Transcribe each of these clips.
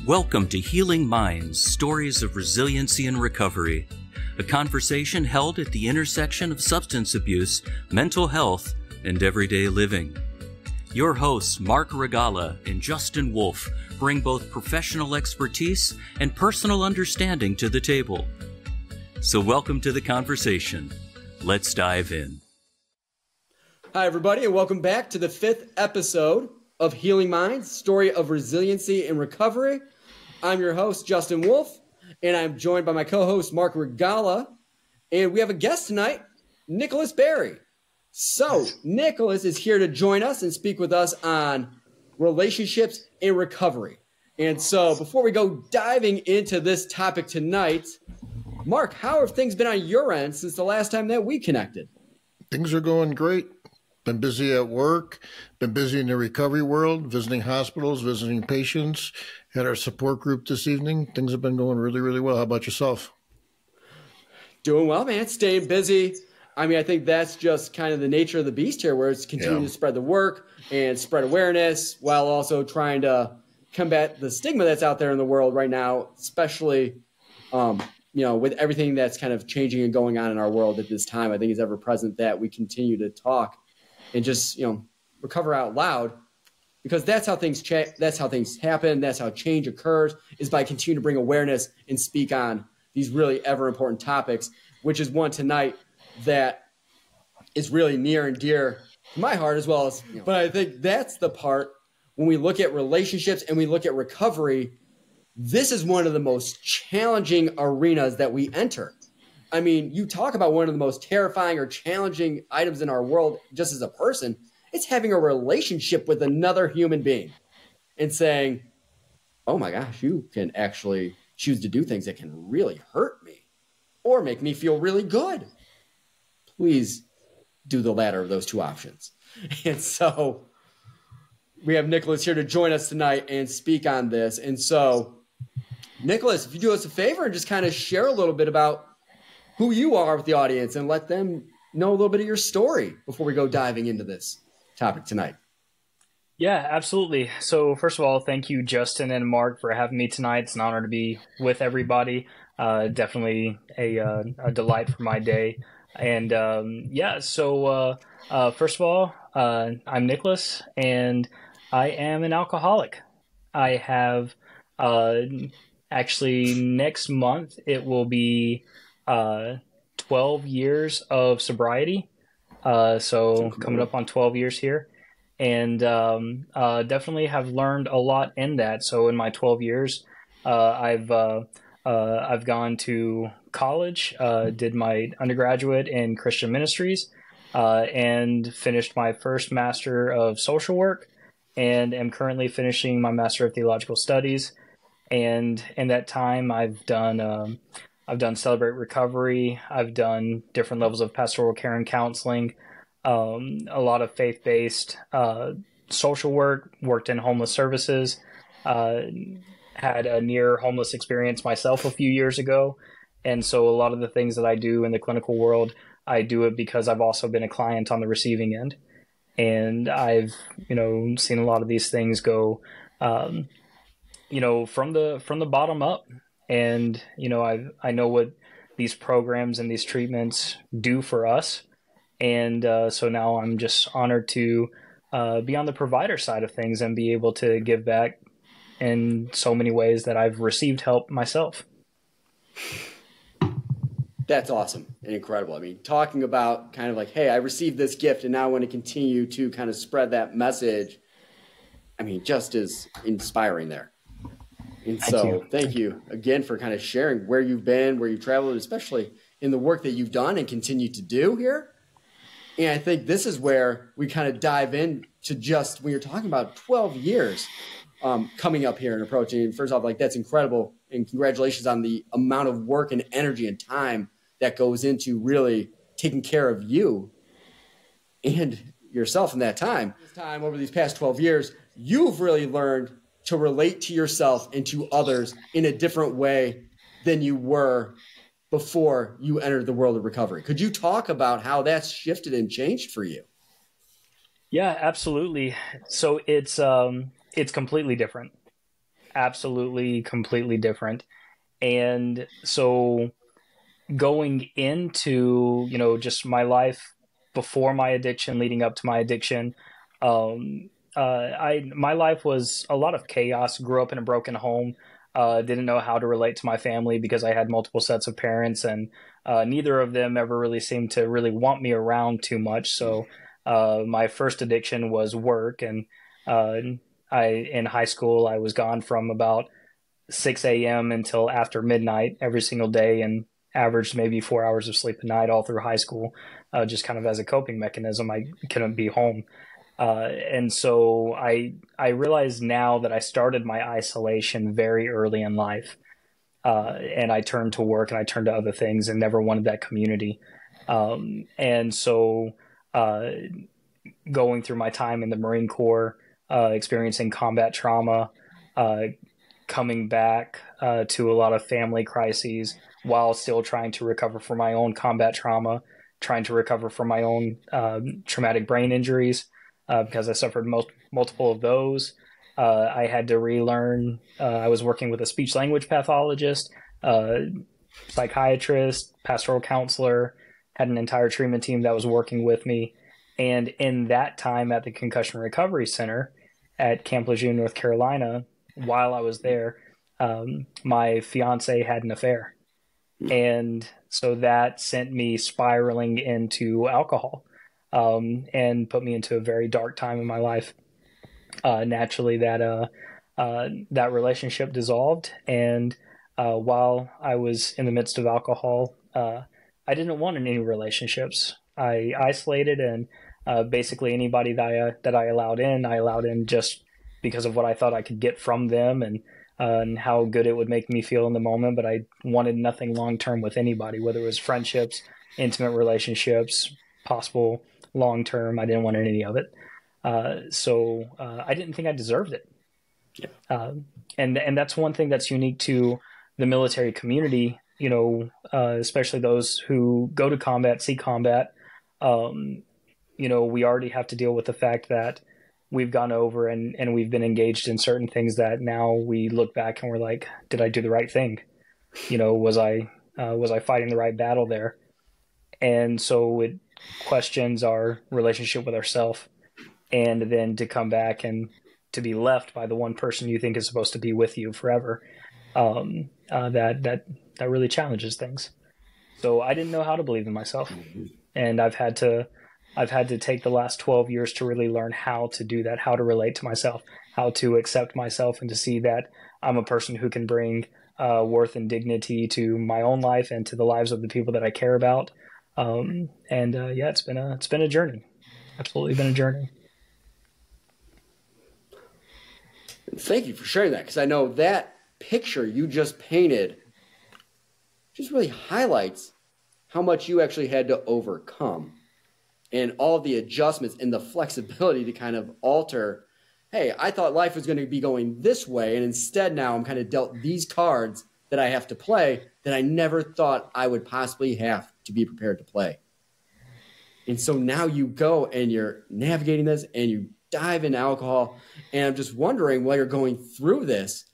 Welcome to Healing Minds, Stories of Resiliency and Recovery, a conversation held at the intersection of substance abuse, mental health, and everyday living. Your hosts, Marc Regala and Justin Wolf, bring both professional expertise and personal understanding to the table. So welcome to the conversation. Let's dive in. Hi, everybody, and welcome back to the 5th episode of Healing Minds, Story of Resiliency and Recovery. I'm your host, Justin Wolf, and I'm joined by my co-host, Marc Regala, and we have a guest tonight, Nicholas Berry. So, Nicholas is here to join us and speak with us on relationships and recovery. And so, before we go diving into this topic tonight, Marc, how have things been on your end since the last time that we connected? Things are going great. Been busy at work, been busy in the recovery world, visiting hospitals, visiting patients, had our support group this evening. Things have been going really, really well. How about yourself? Doing well, man. Staying busy. I mean, I think that's just kind of the nature of the beast here, where it's continuing to spread the work and spread awareness while also trying to combat the stigma that's out there in the world right now, especially, with everything that's kind of changing and going on in our world at this time. I think it's ever present that we continue to talk and just, recover out loud, because that's how things that's how things happen. That's how change occurs, is by continuing to bring awareness and speak on these really ever important topics, which is one tonight that is really near and dear to my heart as well as, but I think that's the part when we look at relationships and we look at recovery, this is one of the most challenging arenas that we enter. I mean, you talk about one of the most terrifying or challenging items in our world just as a person, it's having a relationship with another human being and saying, oh my gosh, you can actually choose to do things that can really hurt me or make me feel really good. Please do the latter of those two options. And so we have Nicholas here to join us tonight and speak on this. And so, Nicholas, if you do us a favor and just kind of share a little bit about who you are with the audience and let them know a little bit of your story before we go diving into this topic tonight. Yeah, absolutely. So first of all, thank you, Justin and Marc, for having me tonight. It's an honor to be with everybody. Definitely a delight for my day. And so first of all, I'm Nicholas, and I am an alcoholic. I have actually next month, it will be 12 years of sobriety. So coming up on 12 years here, and definitely have learned a lot in that. So in my 12 years, I've gone to college, did my undergraduate in Christian ministries, and finished my first Master of Social Work, and am currently finishing my Master of Theological Studies. And in that time, I've done Celebrate Recovery. I've done different levels of pastoral care and counseling, a lot of faith-based social work, worked in homeless services, had a near homeless experience myself a few years ago. And so a lot of the things that I do in the clinical world, I do it because I've also been a client on the receiving end. And I've, seen a lot of these things go, from the bottom up. And, I know what these programs and these treatments do for us. And so now I'm just honored to be on the provider side of things and be able to give back in so many ways that I've received help myself. That's awesome and incredible. I mean, talking about kind of like, hey, I received this gift and now I want to continue to kind of spread that message. I mean, just as inspiring there. And so thank you again for kind of sharing where you've been, where you've traveled, especially in the work that you've done and continue to do here. And I think this is where we kind of dive in to just when you're talking about 12 years coming up here and approaching. And first off, that's incredible. And congratulations on the amount of work and energy and time that goes into really taking care of you and yourself in that time. This time over these past 12 years, you've really learned to relate to yourself and to others in a different way than you were before you entered the world of recovery. Could you talk about how that's shifted and changed for you? Yeah, absolutely. So it's completely different. absolutely completely different. And so going into, just my life before my addiction, leading up to my addiction, my life was a lot of chaos. Grew up in a broken home. Didn't know how to relate to my family because I had multiple sets of parents, and neither of them ever really seemed to really want me around too much. So my first addiction was work, and in high school I was gone from about 6 a.m. until after midnight every single day, and averaged maybe 4 hours of sleep a night all through high school, just kind of as a coping mechanism. I couldn't be home. And so I realize now that I started my isolation very early in life. And I turned to work and I turned to other things and never wanted that community. And so going through my time in the Marine Corps, experiencing combat trauma, coming back to a lot of family crises while still trying to recover from my own combat trauma, trying to recover from my own traumatic brain injuries, because I suffered multiple of those. I had to relearn. I was working with a speech language pathologist, psychiatrist, pastoral counselor, had an entire treatment team that was working with me. And in that time at the Concussion Recovery Center at Camp Lejeune, North Carolina, while I was there, my fiance had an affair. And so that sent me spiraling into alcohol, and put me into a very dark time in my life. Naturally, that relationship dissolved. And while I was in the midst of alcohol, I didn't want any relationships. I isolated, and basically anybody that I allowed in just because of what I thought I could get from them, and how good it would make me feel in the moment. But I wanted nothing long-term with anybody, whether it was friendships, intimate relationships, possible long-term. I didn't want any of it. So I didn't think I deserved it. Yeah. And that's one thing that's unique to the military community, especially those who go to combat, see combat. We already have to deal with the fact that we've gone over and we've been engaged in certain things that now we look back and we're like, did I do the right thing? Was I fighting the right battle there? And so it questions our relationship with ourselves, and then to come back and to be left by the one person you think is supposed to be with you forever. That really challenges things. So I didn't know how to believe in myself, and I've had to take the last 12 years to really learn how to do that, how to relate to myself, how to accept myself, and to see that I'm a person who can bring worth and dignity to my own life and to the lives of the people that I care about. It's been a journey. Absolutely been a journey. Thank you for sharing that, because I know that picture you just painted just really highlights how much you actually had to overcome, and all the adjustments and the flexibility to kind of alter. Hey, I thought life was going to be going this way, and instead now I'm kind of dealt these cards that I have to play that I never thought I would possibly have to be prepared to play. And so now you go and you're navigating this and you dive into alcohol. And I'm just wondering, while you're going through this,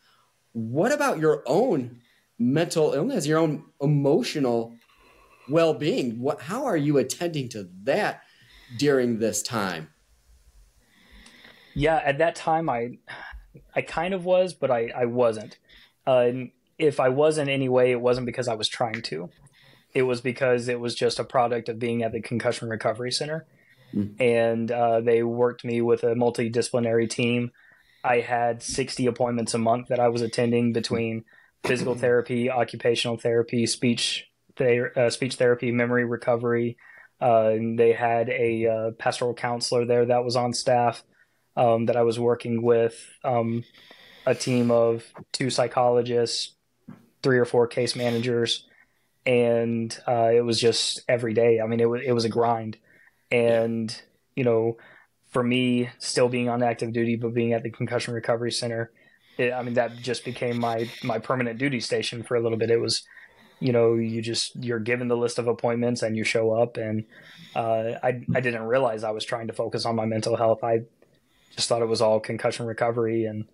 what about your own mental illness, your own emotional well-being? How are you attending to that during this time? Yeah, at that time, I kind of was, but I wasn't. If I was in any way, it wasn't because I was trying to. It was because it was just a product of being at the Concussion Recovery Center. And they worked me with a multidisciplinary team. I had 60 appointments a month that I was attending between physical therapy, occupational therapy, speech therapy, memory recovery. They had a pastoral counselor there that was on staff that I was working with, a team of 2 psychologists, 3 or 4 case managers, and it was just every day. I mean, it was a grind. And, for me, still being on active duty, but being at the Concussion Recovery Center, that just became my permanent duty station for a little bit. It was, you're given the list of appointments and you show up. And I didn't realize I was trying to focus on my mental health. I just thought it was all concussion recovery. And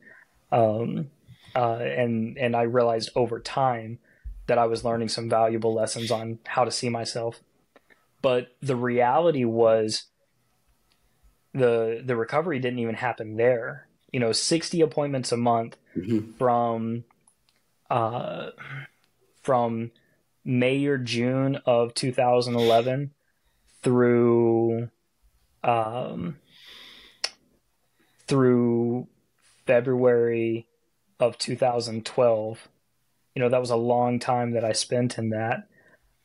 and I realized over time that I was learning some valuable lessons on how to see myself. But the reality was the recovery didn't even happen there. 60 appointments a month from May or June of 2011 through February of 2012. That was a long time that I spent in that.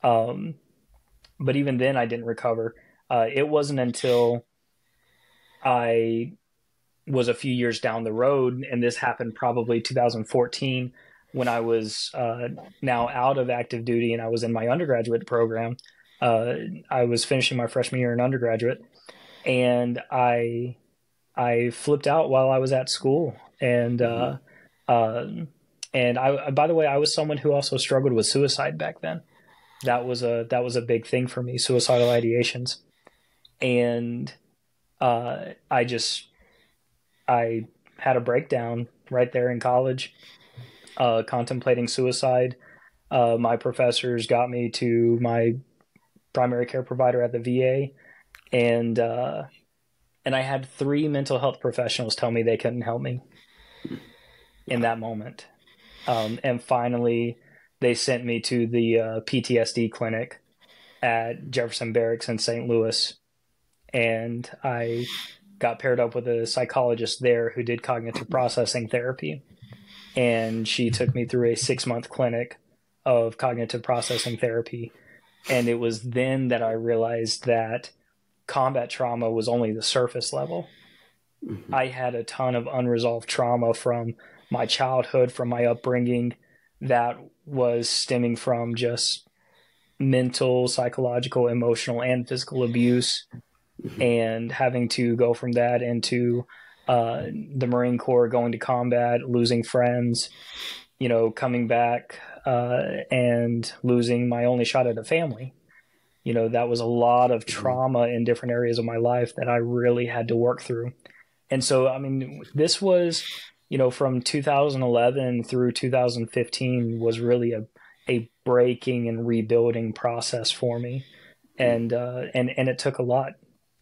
But even then I didn't recover. It wasn't until I was a few years down the road, and this happened probably 2014, when I was now out of active duty and I was in my undergraduate program. I was finishing my freshman year in undergraduate, and I flipped out while I was at school. And I, by the way, I was someone who also struggled with suicide back then. That was a big thing for me, suicidal ideations. And I had a breakdown right there in college, contemplating suicide. My professors got me to my primary care provider at the VA, and I had 3 mental health professionals tell me they couldn't help me in that moment. And finally, they sent me to the PTSD clinic at Jefferson Barracks in St. Louis. And I got paired up with a psychologist there who did cognitive processing therapy. And she took me through a 6-month clinic of cognitive processing therapy. And it was then that I realized that combat trauma was only the surface level. I had a ton of unresolved trauma from my childhood, from my upbringing, that was stemming from just mental, psychological, emotional, and physical abuse. And having to go from that into the Marine Corps, going to combat, losing friends, coming back and losing my only shot at a family. That was a lot of trauma in different areas of my life that I really had to work through. And so, I mean, this was, from 2011 through 2015 was really a breaking and rebuilding process for me. And it took a lot.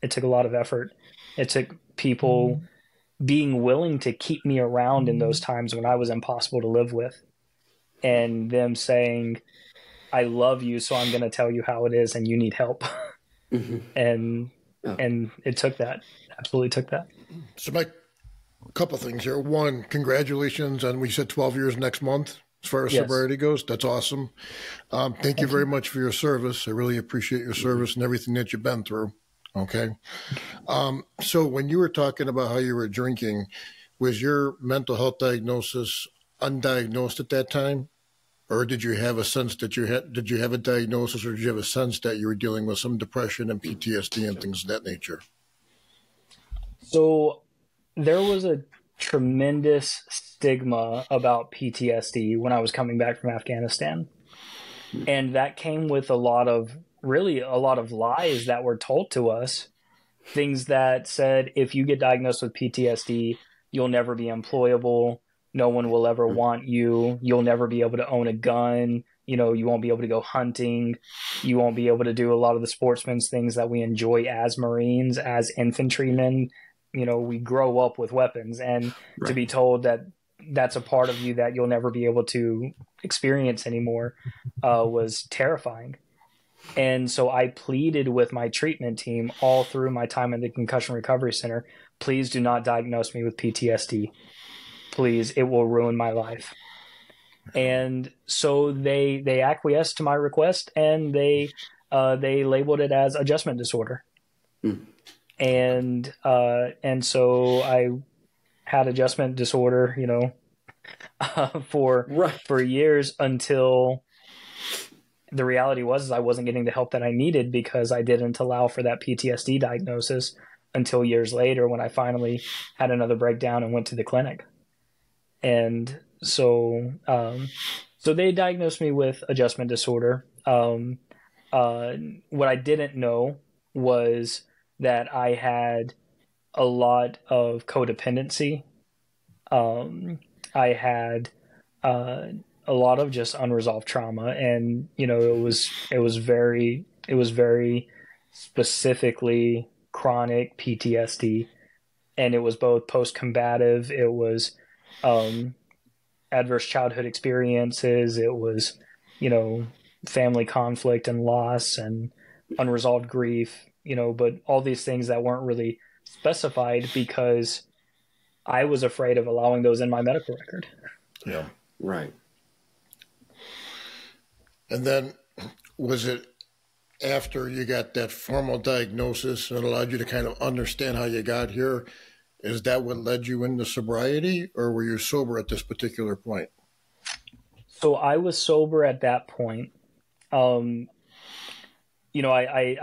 It took a lot of effort. It took people being willing to keep me around in those times when I was impossible to live with, and them saying, I love you, so I'm going to tell you how it is, and you need help. And it took that. Absolutely took that. So Mike, a couple of things here. One, congratulations on, we said 12 years next month as far as sobriety goes. That's awesome. Thank you very much for your service. I really appreciate your service and everything that you've been through. Okay. So when you were talking about how you were drinking, was your mental health diagnosis undiagnosed at that time? Or did you have a sense that did you have a diagnosis, or did you have a sense that you were dealing with some depression and PTSD and things of that nature? So there was a tremendous stigma about PTSD when I was coming back from Afghanistan. And that came with a lot of lies that were told to us. Things that said, if you get diagnosed with PTSD, you'll never be employable. No one will ever want you. You'll never be able to own a gun. You won't be able to go hunting. You won't be able to do a lot of the sportsman's things that we enjoy as Marines, as infantrymen. We grow up with weapons, and to be told that that's a part of you that you'll never be able to experience anymore was terrifying. And so I pleaded with my treatment team all through my time in the Concussion Recovery Center, please do not diagnose me with PTSD. Please, it will ruin my life. And so they acquiesced to my request, and they labeled it as adjustment disorder. And so I had adjustment disorder, for years, until the reality was I wasn't getting the help that I needed, because I didn't allow for that PTSD diagnosis until years later, when I finally had another breakdown and went to the clinic. And so they diagnosed me with adjustment disorder. What I didn't know was that I had a lot of codependency. I had a lot of just unresolved trauma, and it was very specifically chronic PTSD, and it was both post-combative, it was adverse childhood experiences, it was family conflict and loss and unresolved grief, but all these things that weren't really specified because I was afraid of allowing those in my medical record. Yeah. Right. And then was it after you got that formal diagnosis and allowed you to kind of understand how you got here? Is that what led you into sobriety, or were you sober at this particular point? So I was sober at that point. I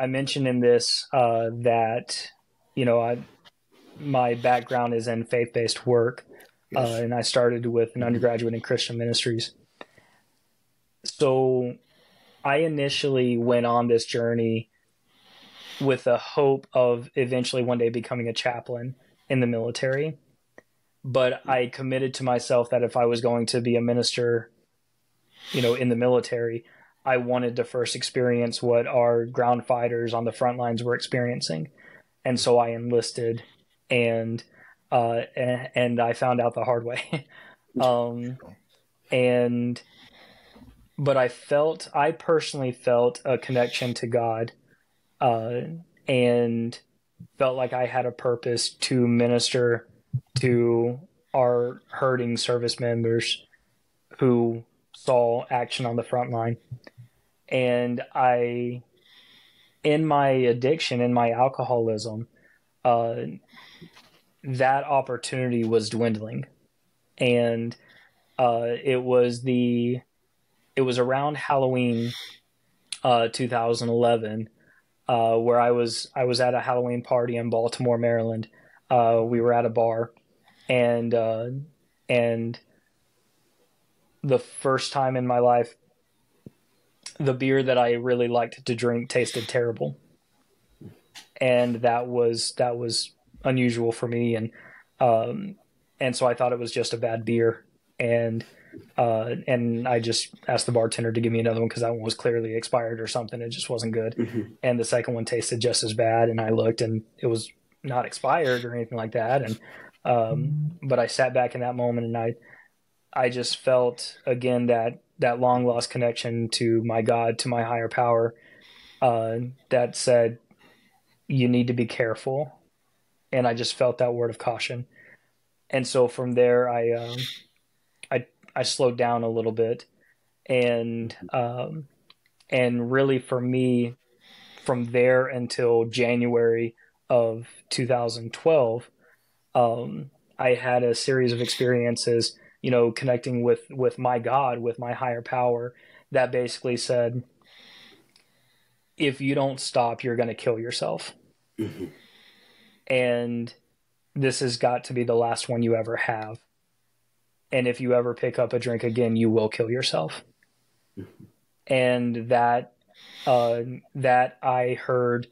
mentioned in this that, my background is in faith-based work, Yes. and I started with an undergraduate in Christian ministries. So I initially went on this journey with the hope of eventually one day becoming a chaplain in the military. But I committed to myself that if I was going to be a minister, in the military, I wanted to first experience what our ground fighters on the front lines were experiencing. And so I enlisted, and I found out the hard way. But I personally felt a connection to God, and felt like I had a purpose to minister to our hurting service members who saw action on the front line. And in my addiction, in my alcoholism, that opportunity was dwindling. And it was around Halloween 2011, where I was at a Halloween party in Baltimore, Maryland. We were at a bar, and the first time in my life, the beer that I really liked to drink tasted terrible, and that was unusual for me, and so I thought it was just a bad beer, and I just asked the bartender to give me another one because that one was clearly expired or something. It just wasn't good. Mm-hmm. And the second one tasted just as bad, and I looked and it was not expired or anything like that. And but I sat back in that moment, and I just felt again that long lost connection to my God, to my higher power, that said, you need to be careful. And I just felt that word of caution. And so from there, I slowed down a little bit, and really for me, from there until January of 2012, I had a series of experiences, connecting with my God, with my higher power, that basically said, if you don't stop, you're going to kill yourself. Mm-hmm. And this has got to be the last one you ever have. And if you ever pick up a drink again, you will kill yourself. Mm-hmm. And that I heard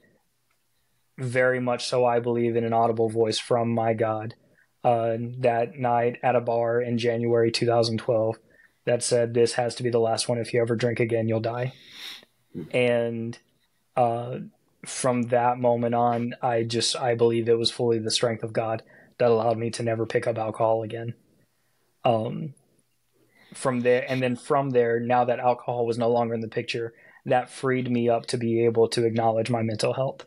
very much so, I believe, in an audible voice from my God, that night at a bar in January 2012, that said, this has to be the last one. If you ever drink again, you'll die. And from that moment on, I believe it was fully the strength of God that allowed me to never pick up alcohol again. From there, now that alcohol was no longer in the picture, that freed me up to be able to acknowledge my mental health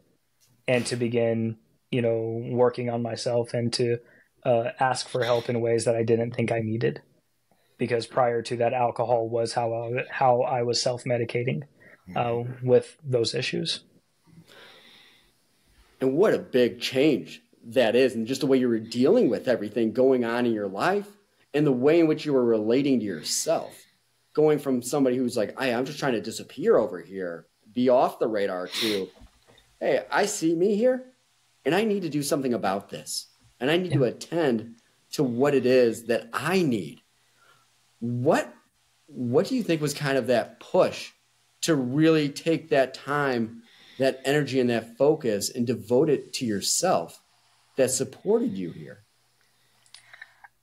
and to begin, working on myself, and to ask for help in ways that I didn't think I needed. Because prior to that, alcohol was how I was self-medicating with those issues. And what a big change that is, and just the way you were dealing with everything going on in your life, and the way in which you were relating to yourself, going from somebody who's like, hey, I'm just trying to disappear over here, be off the radar, to, hey, I see me here, and I need to do something about this, and I need to attend to what it is that I need. What do you think was kind of that push to really take that time, that energy, and that focus and devote it to yourself that supported you here?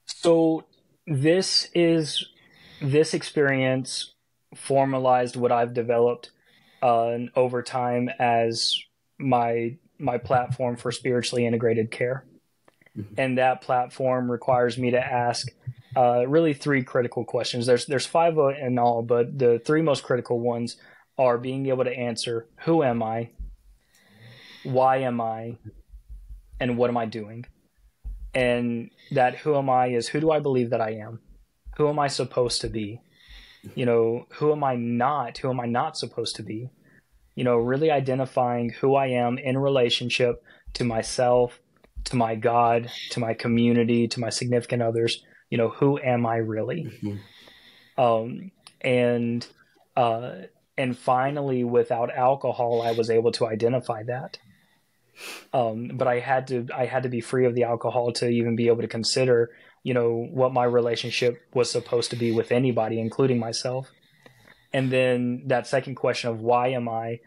So this experience formalized what I've developed over time as my platform for spiritually integrated care. And that platform requires me to ask really three critical questions. There's five in all, but the three most critical ones are being able to answer, who am I? Why am I? And what am I doing? And that who am I is, who do I believe that I am? Who am I supposed to be? Who am I not? Who am I not supposed to be? Really identifying who I am in relationship to myself, to my God, to my community, to my significant others. Who am I really? And finally, without alcohol, I was able to identify that. But I had to be free of the alcohol to even be able to consider, what my relationship was supposed to be with anybody, including myself. And then that second question of why am I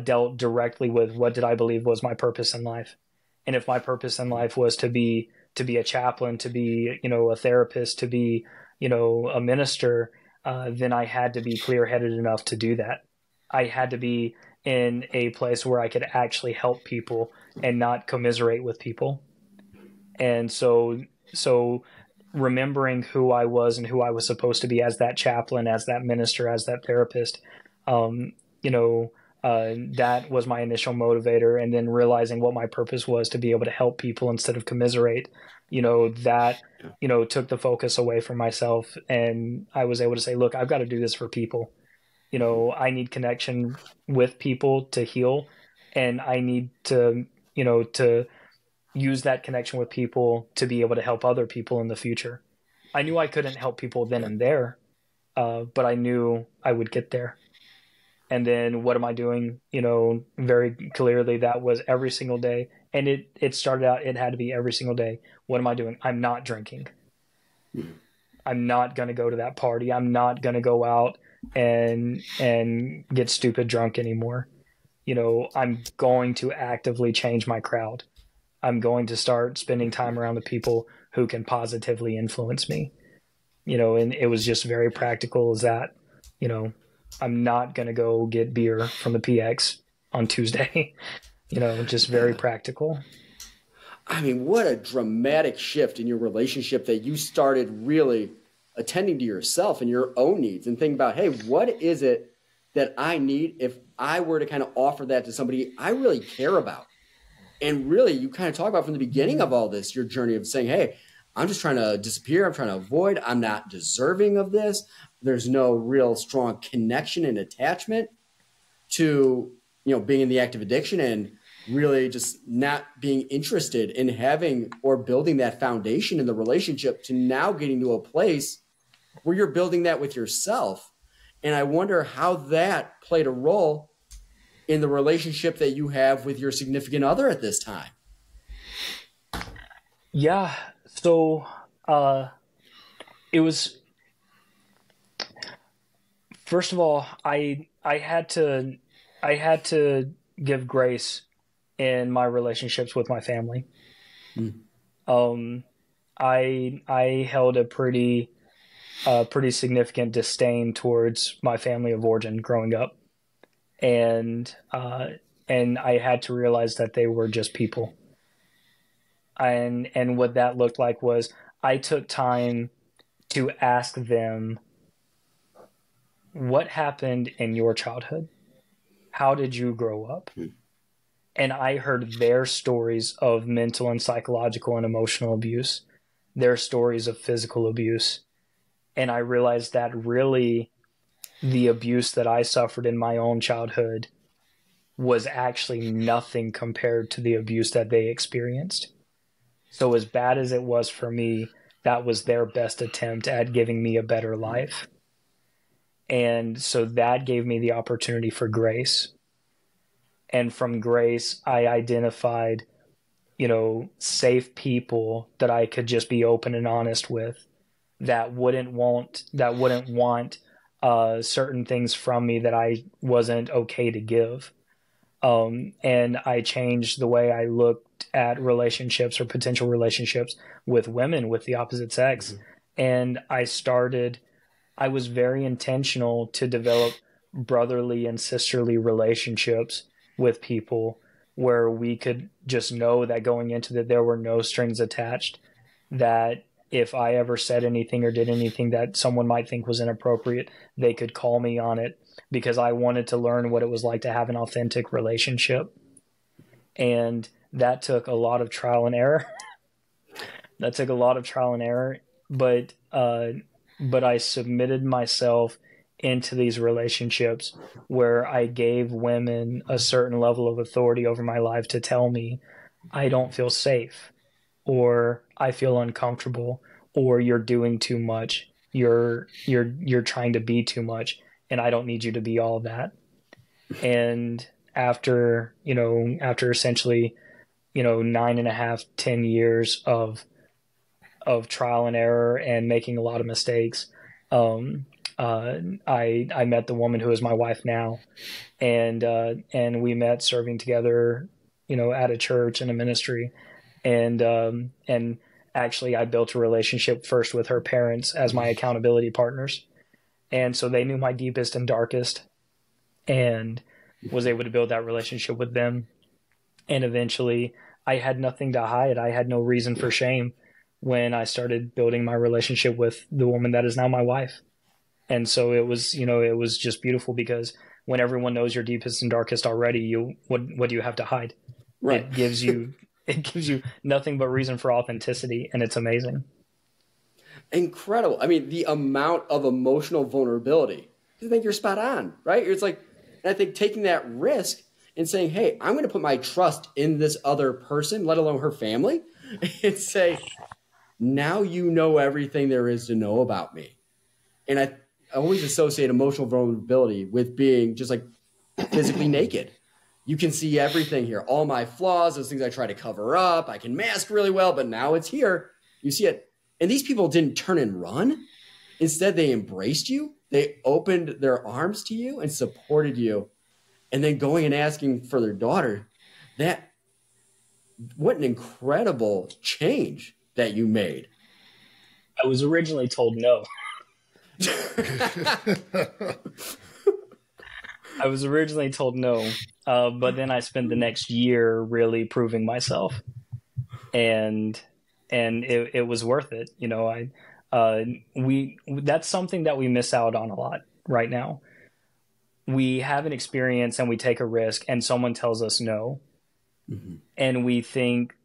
dealt directly with what did I believe was my purpose in life. And if my purpose in life was to be a chaplain, to be, a therapist, to be, a minister, then I had to be clear-headed enough to do that. I had to be in a place where I could actually help people and not commiserate with people. And so remembering who I was and who I was supposed to be as that chaplain, as that minister, as that therapist, that was my initial motivator. And then realizing what my purpose was to be able to help people instead of commiserate, that took the focus away from myself. And I was able to say, look, I've got to do this for people. I need connection with people to heal, and I need to use that connection with people to be able to help other people in the future. I knew I couldn't help people then and there, but I knew I would get there. And then what am I doing? Very clearly that was every single day. And it started out, it had to be every single day. What am I doing? I'm not drinking. I'm not going to go to that party. I'm not going to go out and get stupid drunk anymore. I'm going to actively change my crowd. I'm going to start spending time around the people who can positively influence me. And it was just very practical as that, I'm not going to go get beer from the PX on Tuesday, just very practical. I mean, what a dramatic shift in your relationship that you started really attending to yourself and your own needs and thinking about, hey, what is it that I need if I were to kind of offer that to somebody I really care about? And really, you kind of talk about from the beginning of all this, your journey of saying, hey, I'm just trying to disappear. I'm trying to avoid. I'm not deserving of this. There's no real strong connection and attachment to, being in the active addiction and really just not being interested in having or building that foundation in the relationship to now getting to a place where you're building that with yourself. And I wonder how that played a role in the relationship that you have with your significant other at this time. Yeah. So it was, first of all, I had to give grace in my relationships with my family. I held a pretty significant disdain towards my family of origin growing up. And I had to realize that they were just people. And what that looked like was I took time to ask them, what happened in your childhood? How did you grow up? And I heard their stories of mental and psychological and emotional abuse, their stories of physical abuse. And I realized that really the abuse that I suffered in my own childhood was actually nothing compared to the abuse that they experienced. So as bad as it was for me, that was their best attempt at giving me a better life. And so that gave me the opportunity for grace. And from grace, I identified, safe people that I could just be open and honest with, that wouldn't want certain things from me that I wasn't okay to give. And I changed the way I looked at relationships or potential relationships with women with the opposite sex. And I was very intentional to develop brotherly and sisterly relationships with people where we could just know that going into that there were no strings attached, that if I ever said anything or did anything that someone might think was inappropriate, they could call me on it, because I wanted to learn what it was like to have an authentic relationship. And that took a lot of trial and error. But I submitted myself into these relationships where I gave women a certain level of authority over my life to tell me, I don't feel safe, or I feel uncomfortable, or you're doing too much. You're trying to be too much, and I don't need you to be all that. And after essentially, 9.5, 10 years of trial and error and making a lot of mistakes, I met the woman who is my wife now, and we met serving together, at a church and a ministry, and actually I built a relationship first with her parents as my accountability partners, and so they knew my deepest and darkest, and was able to build that relationship with them, and eventually I had nothing to hide. I had no reason for shame when I started building my relationship with the woman that is now my wife. And so it was just beautiful, because when everyone knows your deepest and darkest already, what do you have to hide? Right. It gives you nothing but reason for authenticity, and it's amazing. Incredible. I mean, the amount of emotional vulnerability. I think you're spot on, right? It's like, I think taking that risk and saying, hey, I'm going to put my trust in this other person, let alone her family, and say, now you know everything there is to know about me. And I always associate emotional vulnerability with being just like physically naked. You can see everything here, all my flaws, those things I try to cover up. I can mask really well, but now it's here. You see it. And these people didn't turn and run. Instead, they embraced you. They opened their arms to you and supported you. And then going and asking for their daughter, what an incredible change that you made. I was originally told no. I was originally told no, but then I spent the next year really proving myself, and it was worth it. That's something that we miss out on a lot right now. We have an experience and we take a risk, and someone tells us no, and we think,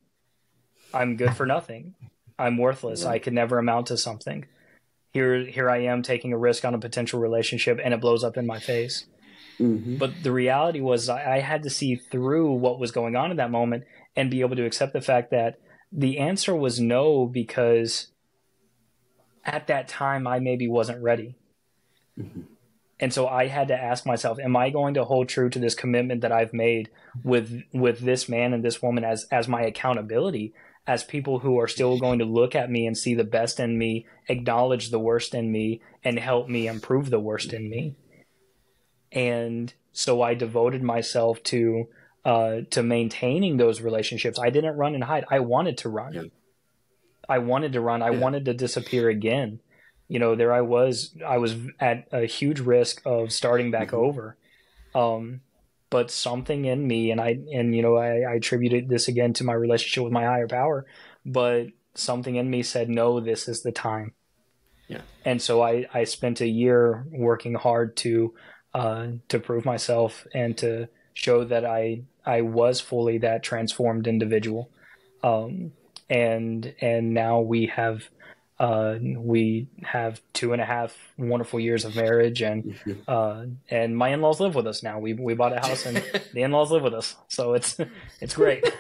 I'm good for nothing. I'm worthless. I could never amount to something. Here I am taking a risk on a potential relationship, and it blows up in my face. But the reality was I had to see through what was going on in that moment and be able to accept the fact that the answer was no, because at that time I maybe wasn't ready. And so I had to ask myself, am I going to hold true to this commitment that I've made with this man and this woman as my accountability, as people who are still going to look at me and see the best in me, acknowledge the worst in me, and help me improve the worst in me? And so I devoted myself to maintaining those relationships. I didn't run and hide. I wanted to run. Yeah. I wanted to run. I wanted to disappear again. There I was at a huge risk of starting back over. But something in me, and I attributed this again to my relationship with my higher power, but something in me said, no, this is the time. Yeah. And so I spent a year working hard to prove myself and to show that I was fully that transformed individual. And now we have 2.5 wonderful years of marriage, and my in-laws live with us now. We bought a house, and the in-laws live with us, so it's great.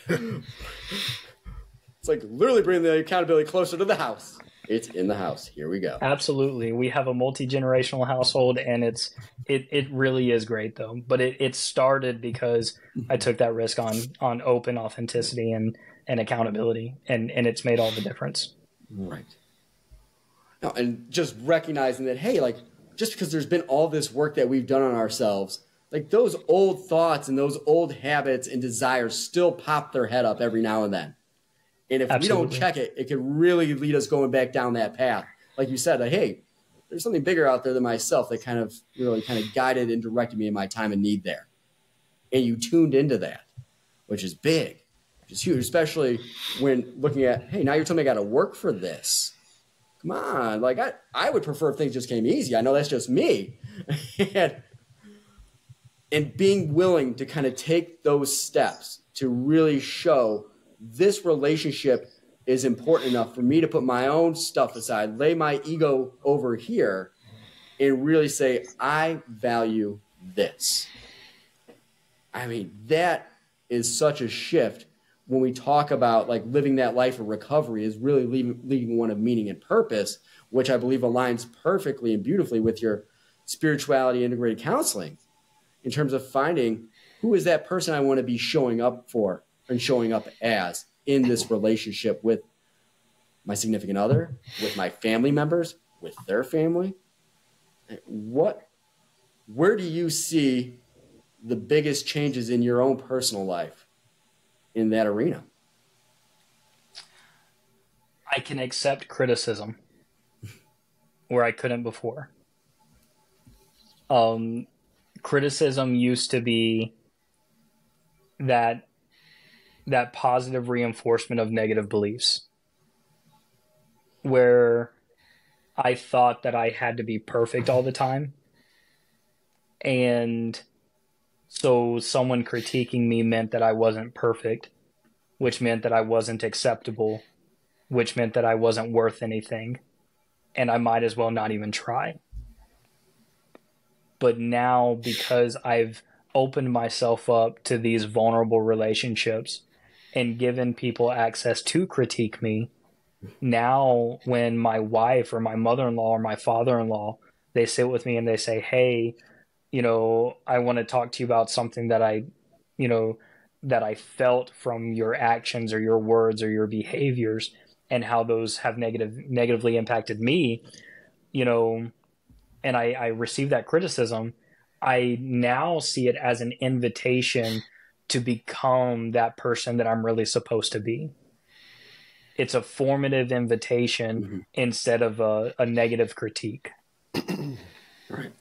It's like literally bringing the accountability closer to the house. It's in the house. Here we go. Absolutely. We have a multi-generational household, and it really is great, though. But it started because I took that risk on open authenticity and accountability, and it's made all the difference. Right. Now, and just recognizing that, hey, like, just because there's been all this work that we've done on ourselves, like those old thoughts and those old habits and desires still pop their head up every now and then. And if we don't check it, it could really lead us going back down that path. Like you said, like, hey, there's something bigger out there than myself that kind of really kind of guided and directed me in my time of need there. And you tuned into that, which is big, which is huge, especially when looking at, hey, now you're telling me I got to work for this. Come on. Like, I would prefer if things just came easy. I know that's just me. and being willing to kind of take those steps to really show this relationship is important enough for me to put my own stuff aside, lay my ego over here, and really say, I value this. I mean, that is such a shift when we talk about like living that life of recovery is really leading one of meaning and purpose, which I believe aligns perfectly and beautifully with your spirituality integrated counseling in terms of finding who is that person I want to be showing up for and showing up as in this relationship with my significant other, with my family members, with their family. Where do you see the biggest changes in your own personal life in that arena? I can accept criticism where I couldn't before. Criticism used to be that positive reinforcement of negative beliefs, where I thought that I had to be perfect all the time. And so someone critiquing me meant that I wasn't perfect, which meant that I wasn't acceptable, which meant that I wasn't worth anything, and I might as well not even try. But now, because I've opened myself up to these vulnerable relationships and given people access to critique me, now when my wife or my mother-in-law or my father-in-law, they sit with me and they say, hey, I want to talk to you about something that that I felt from your actions or your words or your behaviors and how those have negatively impacted me, and I receive that criticism. I now see it as an invitation to become that person that I'm really supposed to be. It's a formative invitation instead of a negative critique. Right.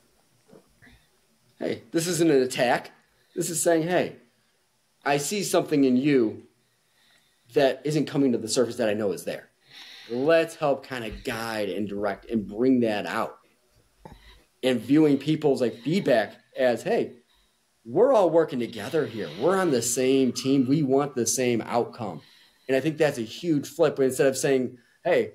Hey, this isn't an attack. This is saying, hey, I see something in you that isn't coming to the surface that I know is there. Let's help kind of guide and direct and bring that out. And viewing people's like feedback as, hey, we're all working together here. We're on the same team. We want the same outcome. And I think that's a huge flip. But instead of saying, hey,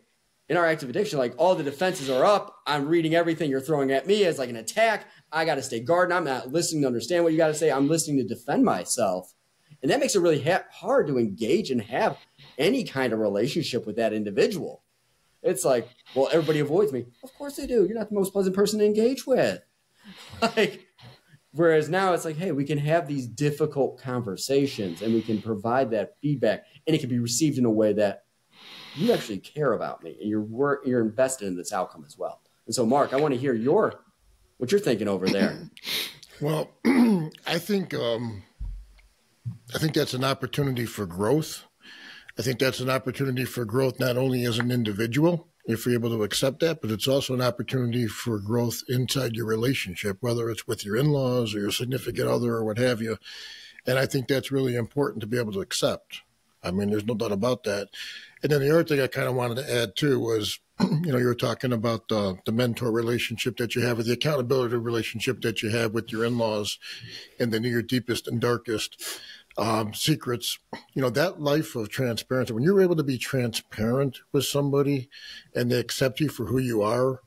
in our active addiction, like all the defenses are up. I'm reading everything you're throwing at me as like an attack. I got to stay guarded. I'm not listening to understand what you got to say. I'm listening to defend myself. And that makes it really hard to engage and have any kind of relationship with that individual. It's like, well, everybody avoids me. Of course they do. You're not the most pleasant person to engage with. Whereas now it's like, hey, we can have these difficult conversations and we can provide that feedback and it can be received in a way that you actually care about me and you're invested in this outcome as well. And so, Mark, I want to hear what you're thinking over there. Well, I think that's an opportunity for growth. I think that's an opportunity for growth not only as an individual, if you're able to accept that, but it's also an opportunity for growth inside your relationship, whether it's with your in-laws or your significant other or what have you. And I think that's really important to be able to accept. I mean, there's no doubt about that. And then the other thing I kind of wanted to add too was, you were talking about the mentor relationship that you have, or the accountability relationship that you have with your in-laws, and then your deepest and darkest secrets. That life of transparency, when you're able to be transparent with somebody and they accept you for who you are,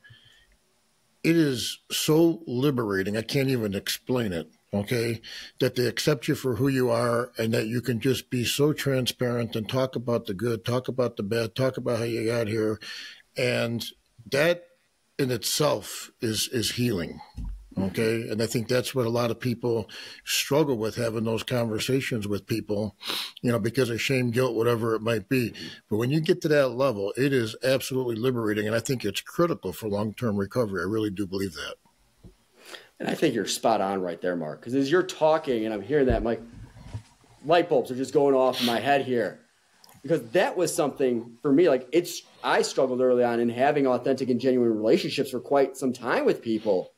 it is so liberating. I can't even explain it. Okay, that they accept you for who you are and that you can just be so transparent and talk about the good, talk about the bad, talk about how you got here. And that in itself is healing. Okay. And I think that's what a lot of people struggle with, having those conversations with people, because of shame, guilt, whatever it might be. But when you get to that level, it is absolutely liberating. And I think it's critical for long-term recovery. I really do believe that. And I think you're spot on right there, Mark, because as you're talking and I'm hearing that, I'm like, light bulbs are just going off in my head here. because that was something for me. Like I struggled early on in having authentic and genuine relationships for quite some time with people,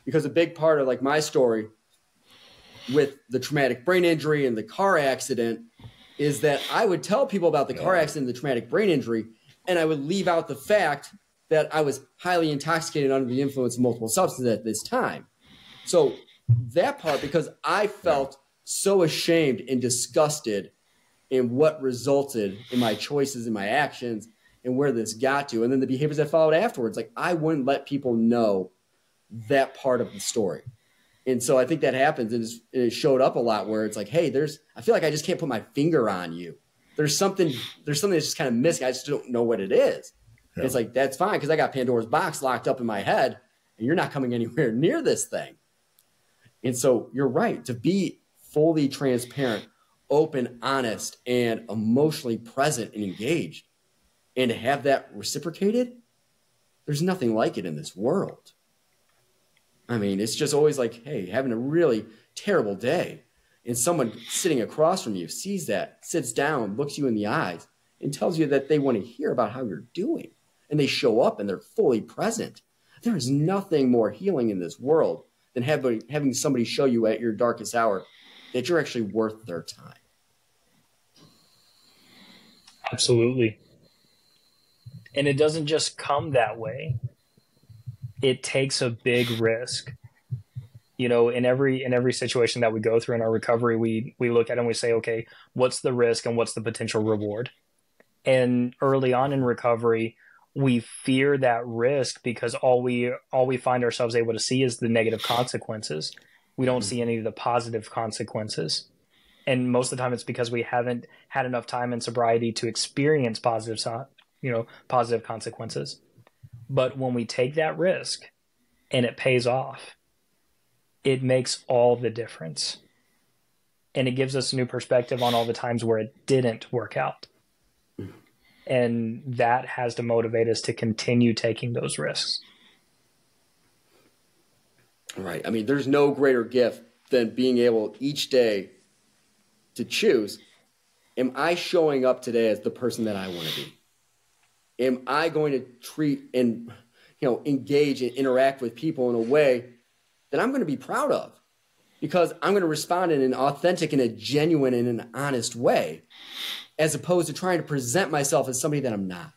because a big part of like my story with the traumatic brain injury and the car accident is that I would tell people about the car accident and the traumatic brain injury, and I would leave out the fact that I was highly intoxicated under the influence of multiple substances at this time. So that part, because I felt so ashamed and disgusted in what resulted in my choices and my actions and where this got to, and then the behaviors that followed afterwards, like I wouldn't let people know that part of the story. And so I think that happens, and it showed up a lot where it's like, hey, I feel like I just can't put my finger on you. There's something that's just kind of missing. I just don't know what it is. Yeah. It's like, that's fine, because I got Pandora's box locked up in my head, and you're not coming anywhere near this thing. And so you're right, to be fully transparent, open, honest, and emotionally present and engaged, and to have that reciprocated, there's nothing like it in this world. I mean, it's just always like, hey, having a really terrible day, and someone sitting across from you sees that, sits down, looks you in the eyes, and tells you that they want to hear about how you're doing. And they show up and they're fully present. There is nothing more healing in this world than having somebody show you at your darkest hour that you're actually worth their time. Absolutely. And it doesn't just come that way. It takes a big risk. You know, in every situation that we go through in our recovery, we look at it and we say, okay, what's the risk and what's the potential reward? And early on in recovery, we fear that risk because all we find ourselves able to see is the negative consequences. We don't see any of the positive consequences. And most of the time it's because we haven't had enough time in sobriety to experience positive consequences. But when we take that risk and it pays off, it makes all the difference. And it gives us a new perspective on all the times where it didn't work out. And that has to motivate us to continue taking those risks. Right. I mean, there's no greater gift than being able each day to choose, am I showing up today as the person that I want to be? Am I going to treat and, engage and interact with people in a way that I'm going to be proud of? Because I'm going to respond in an authentic and a genuine and an honest way, as opposed to trying to present myself as somebody that I'm not.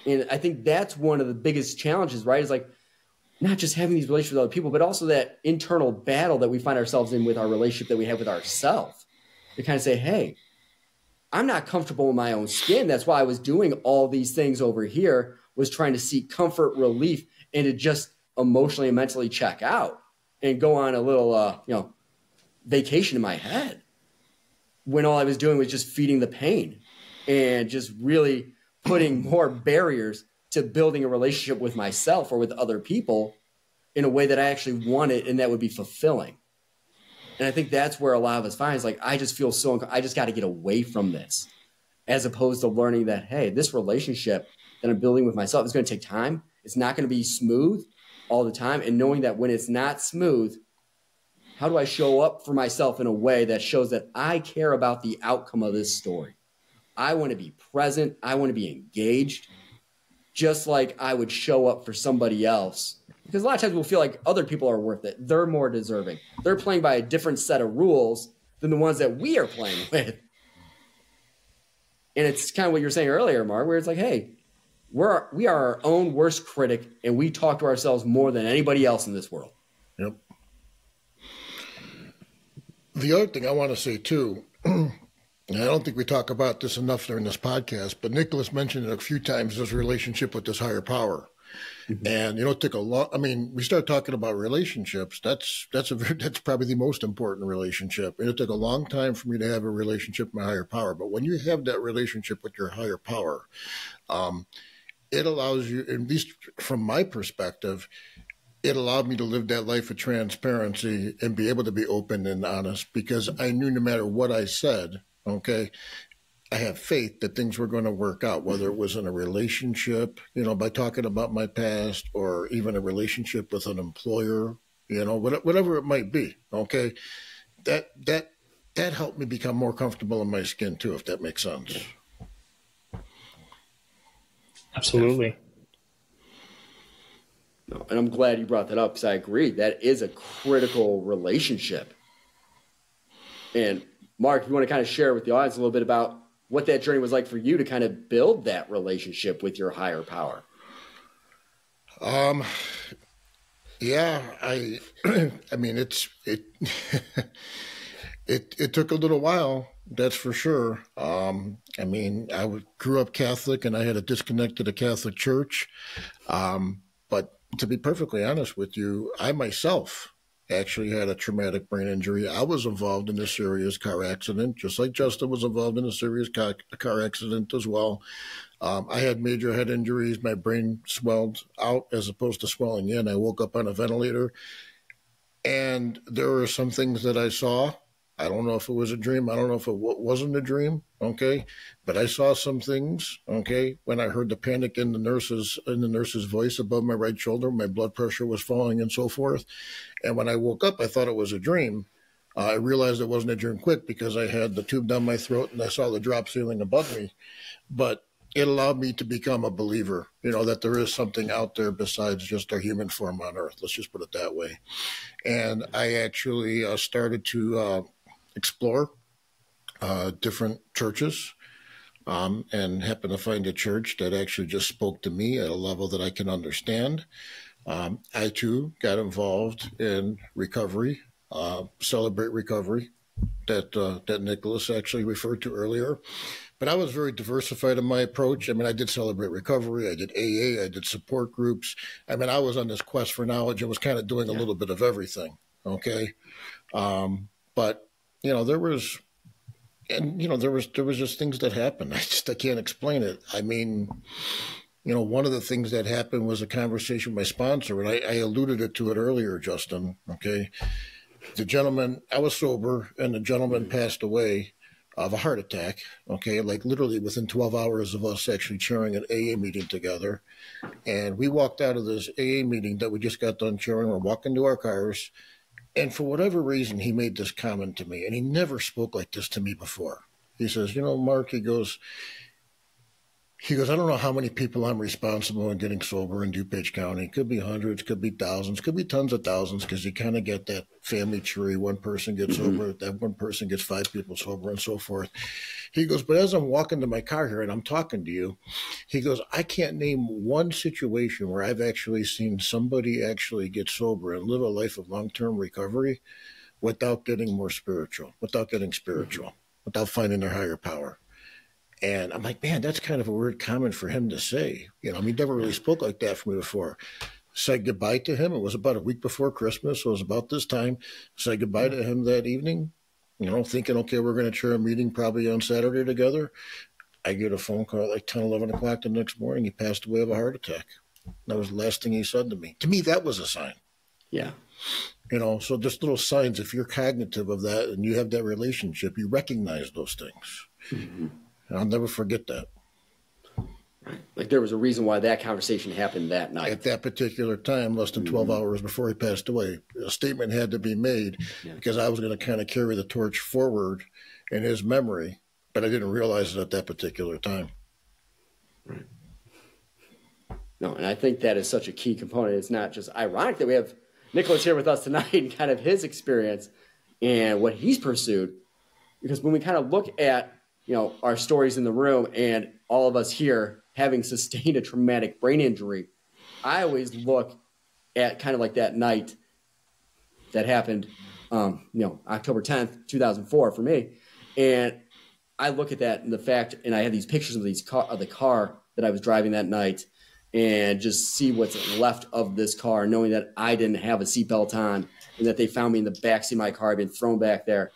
And I think that's one of the biggest challenges, right? Is like not just having these relationships with other people, but also that internal battle that we find ourselves in with our relationship that we have with ourselves. To kind of say, hey, I'm not comfortable in my own skin. That's why I was doing all these things over here, was trying to seek comfort, relief, and to just emotionally and mentally check out and go on a little, vacation in my head, when all I was doing was just feeding the pain and just really putting more barriers to building a relationship with myself or with other people in a way that I actually wanted and that would be fulfilling. And I think that's where a lot of us find is like, I just feel I just got to get away from this, as opposed to learning that, hey, this relationship that I'm building with myself is going to take time. It's not going to be smooth all the time. And knowing that when it's not smooth, how do I show up for myself in a way that shows that I care about the outcome of this story? I want to be present. I want to be engaged, just like I would show up for somebody else. Because a lot of times we'll feel like other people are worth it. They're more deserving. They're playing by a different set of rules than the ones that we are playing with. And it's kind of what you were saying earlier, Mark, where it's like, hey, we are our own worst critic, and we talk to ourselves more than anybody else in this world. Yep. The other thing I want to say, too, and I don't think we talk about this enough during this podcast, but Nicholas mentioned it a few times, his relationship with this higher power. Mm-hmm. And, it took a lot. I mean, we start talking about relationships. That's probably the most important relationship. And it took a long time for me to have a relationship with my higher power. But when you have that relationship with your higher power, it allows you, at least from my perspective, it allowed me to live that life of transparency and be able to be open and honest, because I knew no matter what I said, okay, I have faith that things were going to work out, whether it was in a relationship, by talking about my past, or even a relationship with an employer, whatever it might be. Okay. That helped me become more comfortable in my skin too, if that makes sense. Absolutely. No, and I'm glad you brought that up because I agree. That is a critical relationship. And Mark, if you want to kind of share with the audience a little bit about what that journey was like for you to kind of build that relationship with your higher power. Yeah, I mean, it took a little while, that's for sure. I mean, grew up Catholic and I had a disconnect to the Catholic Church. But to be perfectly honest with you, I myself actually had a traumatic brain injury. I was involved in a serious car accident, just like Justin was involved in a serious car accident as well. I had major head injuries. My brain swelled out as opposed to swelling in. I woke up on a ventilator. And there were some things that I saw. I don't know if it was a dream. I don't know if it wasn't a dream. Okay. But I saw some things. Okay. When I heard the panic in the nurse's voice above my right shoulder, my blood pressure was falling and so forth. And when I woke up, I thought it was a dream. I realized it wasn't a dream quick because I had the tube down my throat and I saw the drop ceiling above me. But it allowed me to become a believer, that there is something out there besides just our human form on earth. Let's just put it that way. And I actually started to explore different churches and happened to find a church that actually just spoke to me at a level that I can understand. I, too, got involved in recovery, Celebrate Recovery, that Nicholas actually referred to earlier. But I was very diversified in my approach. I mean, I did Celebrate Recovery. I did AA. I did support groups. I mean, I was on this quest for knowledge and was kind of doing a little bit of everything. Okay. But, there was just things that happened. I can't explain it. I mean, one of the things that happened was a conversation with my sponsor, and I alluded to it earlier, Justin. Okay. The gentleman, I was sober, and the gentleman passed away of a heart attack, okay, like literally within 12 hours of us actually chairing an AA meeting together. And we walked out of this AA meeting that we just got done chairing. We're walking to our cars. And for whatever reason, he made this comment to me, and he never spoke like this to me before. He says, Mark, he goes, I don't know how many people I'm responsible in getting sober in DuPage County. Could be hundreds, could be thousands, could be tons of thousands, because you kind of get that family tree. One person gets sober, that one person gets 5 people sober, and so forth. He goes, but as I'm walking to my car here and I'm talking to you, he goes, I can't name one situation where I've actually seen somebody actually get sober and live a life of long-term recovery without getting more spiritual, without finding their higher power. And I'm like, man, that's kind of a weird comment for him to say. He never really spoke like that for me before. Said goodbye to him. It was about a week before Christmas. So it was about this time. Said goodbye to him that evening, thinking, okay, we're going to chair a meeting probably on Saturday together. I get a phone call at like 10, 11 o'clock the next morning. He passed away of a heart attack. That was the last thing he said to me. To me, that was a sign. Yeah. So just little signs, if you're cognitive of that and you have that relationship, you recognize those things. Mm-hmm. I'll never forget that. Right. Like there was a reason why that conversation happened that night. At that particular time, less than 12 hours before he passed away, a statement had to be made because I was going to kind of carry the torch forward in his memory, but I didn't realize it at that particular time. Right. No, and I think that is such a key component. It's not just ironic that we have Nicholas here with us tonight and kind of his experience and what he's pursued, because when we kind of look at our stories in the room and all of us here having sustained a traumatic brain injury, I always look at kind of like that night that happened, October 10th, 2004 for me. And I look at that and the fact, and I have these pictures of the car that I was driving that night and just see what's left of this car, knowing that I didn't have a seatbelt on and that they found me in the backseat of my car. I'd been thrown back there,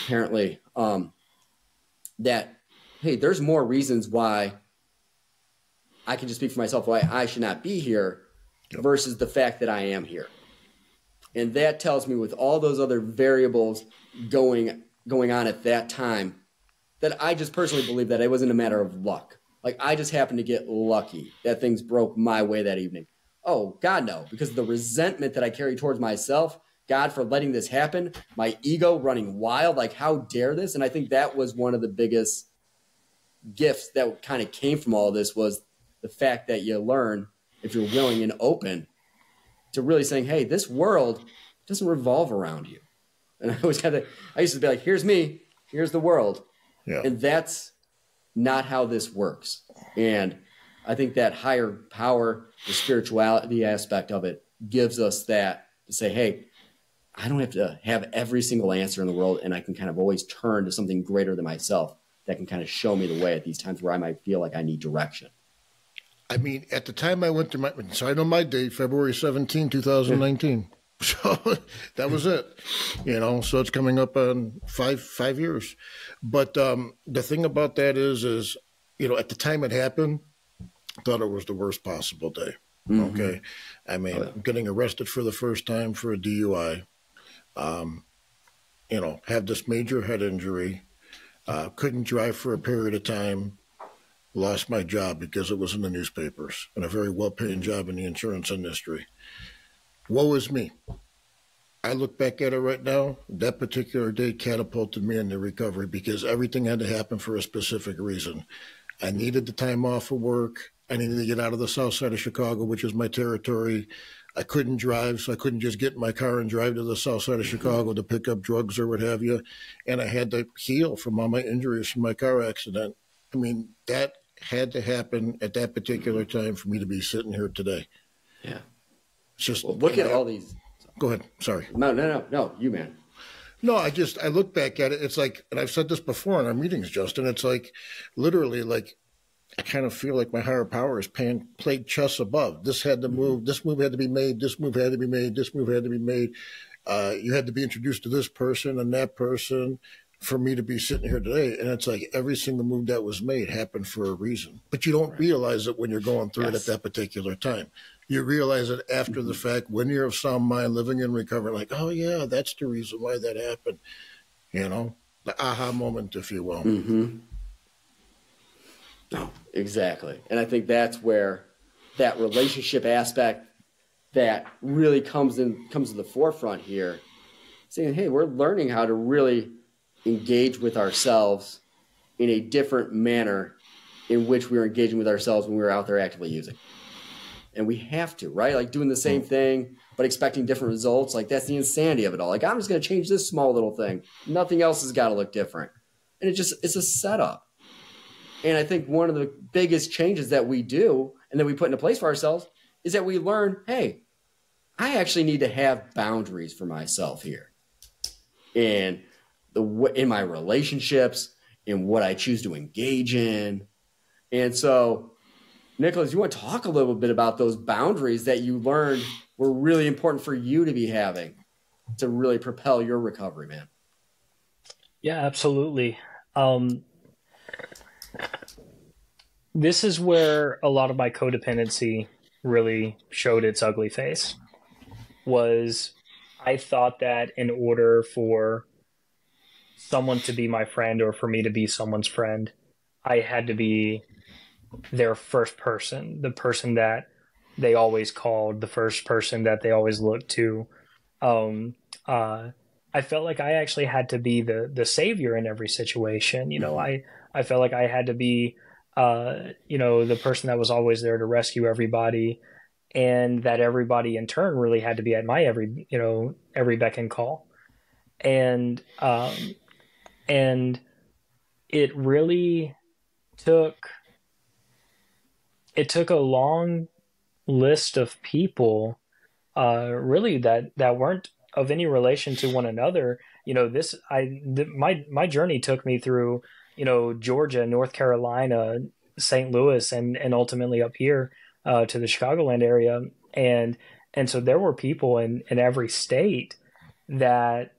apparently. That, hey, there's more reasons why I can just speak for myself, why I should not be here versus the fact that I am here. And that tells me with all those other variables going on at that time, that I just personally believe that it wasn't a matter of luck. Like I just happened to get lucky that things broke my way that evening. Oh, God, no, because of the resentment that I carry towards myself, God for letting this happen, my ego running wild, like how dare this? And I think that was one of the biggest gifts that kind of came from all of this was the fact that you learn, if you're willing and open to really saying, hey, this world doesn't revolve around you. And I used to be like, here's me, here's the world. Yeah. And that's not how this works. And I think that higher power, the spirituality aspect of it gives us that to say, hey, I don't have to have every single answer in the world, and I can kind of always turn to something greater than myself that can kind of show me the way at these times where I might feel like I need direction. I mean, at the time I went to so I know my date, February 17, 2019. So that was it, so it's coming up on five years. But the thing about that is, at the time it happened, I thought it was the worst possible day. Mm-hmm. Okay. I mean, I'm getting arrested for the first time for a DUI, have this major head injury, couldn't drive for a period of time, lost my job because it was in the newspapers, and a very well-paying job in the insurance industry. Woe is me. I look back at it right now, that particular day catapulted me into recovery because everything had to happen for a specific reason. I needed the time off of work. I needed to get out of the south side of Chicago, which is my territory. I couldn't drive, so I couldn't just get in my car and drive to the south side of Chicago to pick up drugs or what have you. And I had to heal from all my injuries from my car accident. I mean, that had to happen at that particular time for me to be sitting here today. Yeah. It's just look at all these. Go ahead. Sorry. No, you, man. No, I look back at it. It's like, and I've said this before in our meetings, Justin, it's like literally like, I kind of feel like my higher power is played chess above. This had to move. This move had to be made. This move had to be made. This move had to be made. You had to be introduced to this person and that person for me to be sitting here today. And it's like every single move that was made happened for a reason. But you don't realize it when you're going through it at that particular time. You realize it after the fact when you're of sound mind, living in recovery, like, oh, yeah, that's the reason why that happened. The aha moment, if you will. Mm-hmm. No, exactly. And I think that's where that relationship aspect that really comes to the forefront here, saying, hey, we're learning how to really engage with ourselves in a different manner in which we were engaging with ourselves when we were out there actively using. And we have to, right? Like doing the same thing, but expecting different results. Like that's the insanity of it all. Like I'm just going to change this small little thing. Nothing else has got to look different. And it's a setup. And I think one of the biggest changes that we do and that we put into place for ourselves is that we learn, hey, I actually need to have boundaries for myself here. And in my relationships, in what I choose to engage in. And so, Nicholas, you want to talk a little bit about those boundaries that you learned were really important for you to be having to really propel your recovery, man? Yeah, absolutely. This is where a lot of my codependency really showed its ugly face. Was I thought that in order for someone to be my friend or for me to be someone's friend, I had to be their first person, the person that they always called, the first person that they always looked to. I felt like I actually had to be the savior in every situation. I felt like I had to be, the person that was always there to rescue everybody, and that everybody in turn really had to be at my every beck and call. And it really took a long list of people, really that weren't of any relation to one another. My journey took me through, Georgia, North Carolina, St. Louis, and ultimately up here to the Chicagoland area. And so there were people in every state that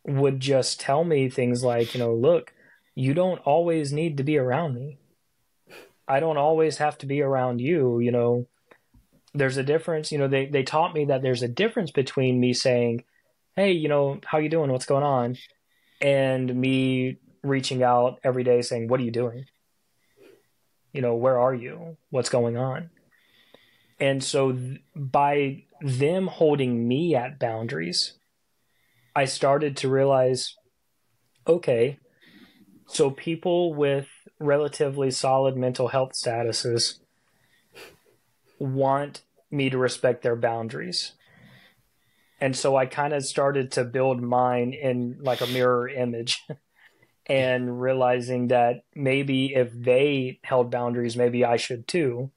would just tell me things like, look, you don't always need to be around me. I don't always have to be around you. There's a difference. They taught me that there's a difference between me saying, hey, how you doing? What's going on? And me reaching out every day saying, what are you doing? Where are you? What's going on? And so by them holding me at boundaries, I started to realize, okay, so people with relatively solid mental health statuses want me to respect their boundaries. And so I kind of started to build mine in like a mirror image and realizing that maybe if they held boundaries, maybe I should too.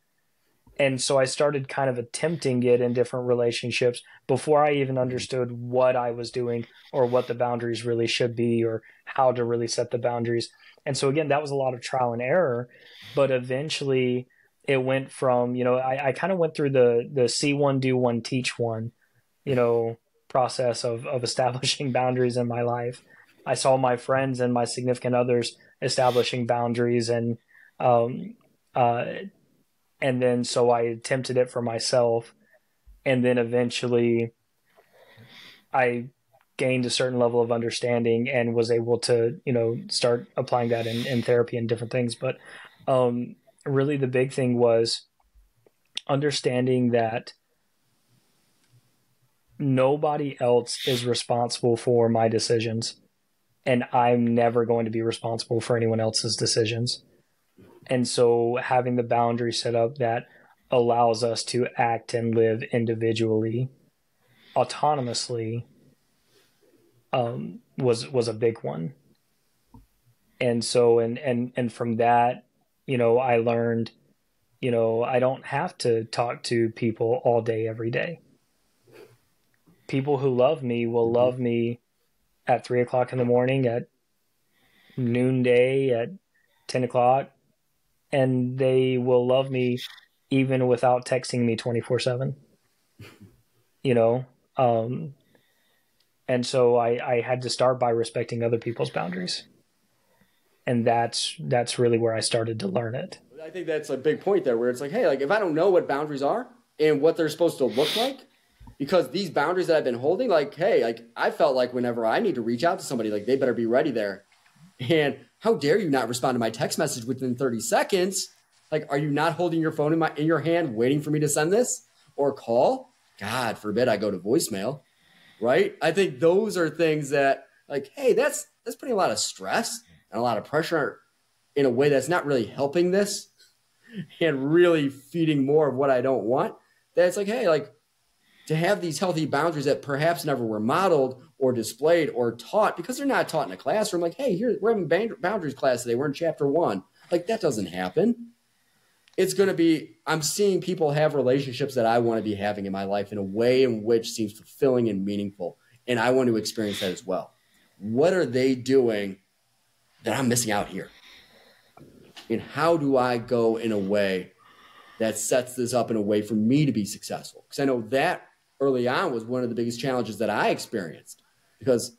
And so I started kind of attempting it in different relationships before I even understood what I was doing or what the boundaries really should be or how to really set the boundaries. And so again, that was a lot of trial and error, but eventually it went from, I kind of went through the see one, do one, teach one, process of establishing boundaries in my life. I saw my friends and my significant others establishing boundaries, and then so I attempted it for myself, and then eventually I gained a certain level of understanding and was able to, start applying that in therapy and different things. But really the big thing was understanding that nobody else is responsible for my decisions, and I'm never going to be responsible for anyone else's decisions. And so having the boundary set up that allows us to act and live individually, autonomously, was a big one. And so, and from that, I learned, I don't have to talk to people all day, every day. People who love me will love me at 3 o'clock in the morning, at noonday, at 10 o'clock, and they will love me even without texting me 24/7, and so I had to start by respecting other people's boundaries. And that's really where I started to learn it. I think that's a big point there, where it's like, hey, like if I don't know what boundaries are and what they're supposed to look like, because these boundaries that I've been holding, like, hey, like I felt like whenever I need to reach out to somebody, like they better be ready there. And how dare you not respond to my text message within 30 seconds? Like, are you not holding your phone in your hand, waiting for me to send this or call? God forbid I go to voicemail, right? I think those are things that, like, hey, that's putting a lot of stress and a lot of pressure in a way that's not really helping this and really feeding more of what I don't want. That's like, hey, like to have these healthy boundaries that perhaps never were modeled or displayed or taught, because they're not taught in a classroom. Like, hey, here, we're having boundaries class today. We're in chapter 1. Like, that doesn't happen. It's going to be, I'm seeing people have relationships that I want to be having in my life in a way in which seems fulfilling and meaningful. And I want to experience that as well. What are they doing that I'm missing out here? And how do I go in a way that sets this up in a way for me to be successful? Because I know that early on was one of the biggest challenges that I experienced, because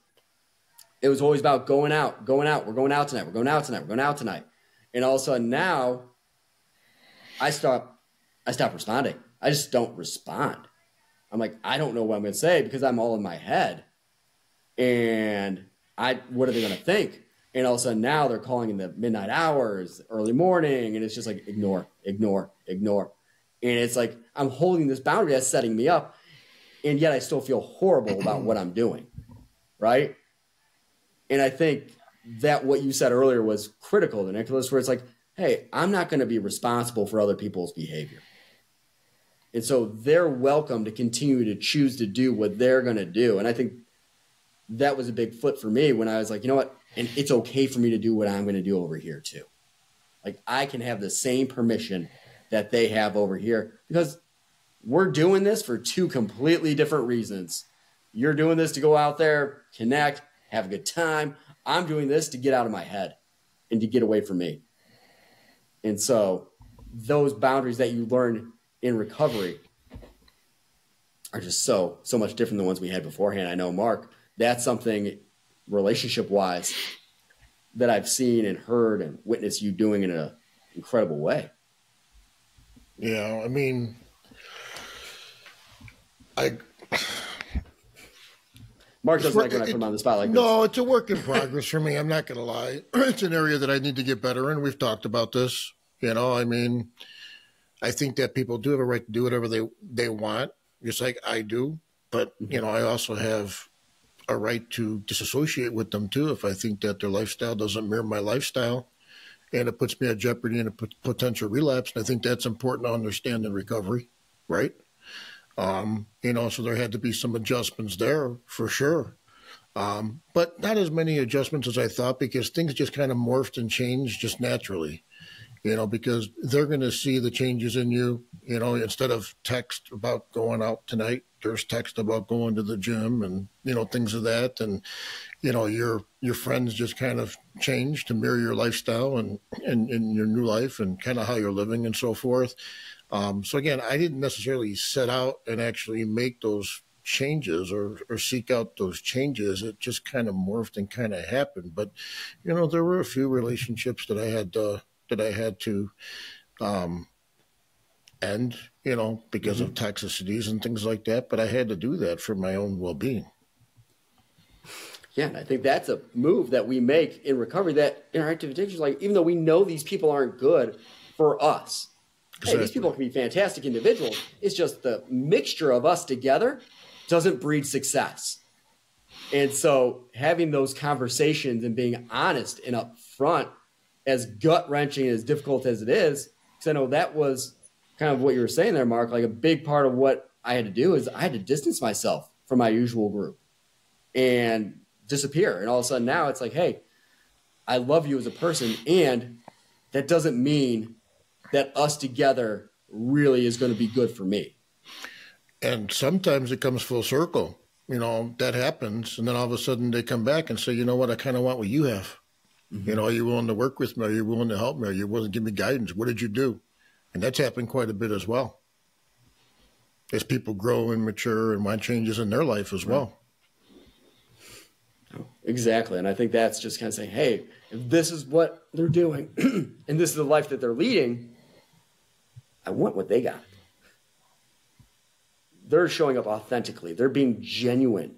it was always about going out. We're going out tonight. And all of a sudden now I stop responding. I just don't respond. I'm like, I don't know what I'm going to say because I'm all in my head. And what are they going to think? And all of a sudden now they're calling in the midnight hours, early morning, and it's just like ignore. And it's like I'm holding this boundary that's setting me up, and yet I still feel horrible about what I'm doing, right? And I think that what you said earlier was critical to Nicholas, where it's like, hey, I'm not going to be responsible for other people's behavior. And so they're welcome to continue to choose to do what they're going to do. And I think that was a big flip for me when I was like, you know what? And it's okay for me to do what I'm going to do over here too. Like I can have the same permission that they have over here, because we're doing this for two completely different reasons. You're doing this to go out there, connect, have a good time. I'm doing this to get out of my head and to get away from me. And so those boundaries that you learn in recovery are just so much different than the ones we had beforehand. I know, Mark, that's something relationship-wise that I've seen and heard and witnessed you doing in an incredible way. Yeah, I mean, Mark doesn't like when I put him on the spot like this. No, it's a work in progress for me. I'm not going to lie. It's an area that I need to get better in. We've talked about this. I mean, I think that people do have a right to do whatever they want, just like I do. But, I also have a right to disassociate with them too if I think that their lifestyle doesn't mirror my lifestyle and it puts me at jeopardy and a potential relapse. And I think that's important to understand in recovery. right? So there had to be some adjustments there for sure. But not as many adjustments as I thought, because things just kind of morphed and changed just naturally, because they're going to see the changes in you, instead of text about going out tonight, there's text about going to the gym and, things of that. And, your friends just kind of change to mirror your lifestyle and your new life and kind of how you're living and so forth. So again, I didn't necessarily set out and actually make those changes or seek out those changes. It just kind of morphed and kind of happened. But, there were a few relationships that I had to end, because of toxicities and things like that. But I had to do that for my own well-being. Yeah, and I think that's a move that we make in recovery, that interactive addiction, like, even though we know these people aren't good for us, exactly. Hey, these people can be fantastic individuals. It's just the mixture of us together doesn't breed success. And so having those conversations and being honest and upfront, as gut-wrenching and as difficult as it is, because I know that was kind of what you were saying there, Mark, like a big part of what I had to do is I had to distance myself from my usual group and disappear. And all of a sudden now it's like, hey, I love you as a person, and that doesn't mean that us together really is going to be good for me. And sometimes it comes full circle. That happens. And then all of a sudden they come back and say, you know what, I kind of want what you have. Mm-hmm. Are you willing to work with me? Are you willing to help me? Are you willing to give me guidance? What did you do? And that's happened quite a bit as well, as people grow and mature and want changes in their life as well. Exactly. And I think that's just kind of saying, hey, if this is what they're doing and this is the life that they're leading, I want what they got. They're showing up authentically. They're being genuine.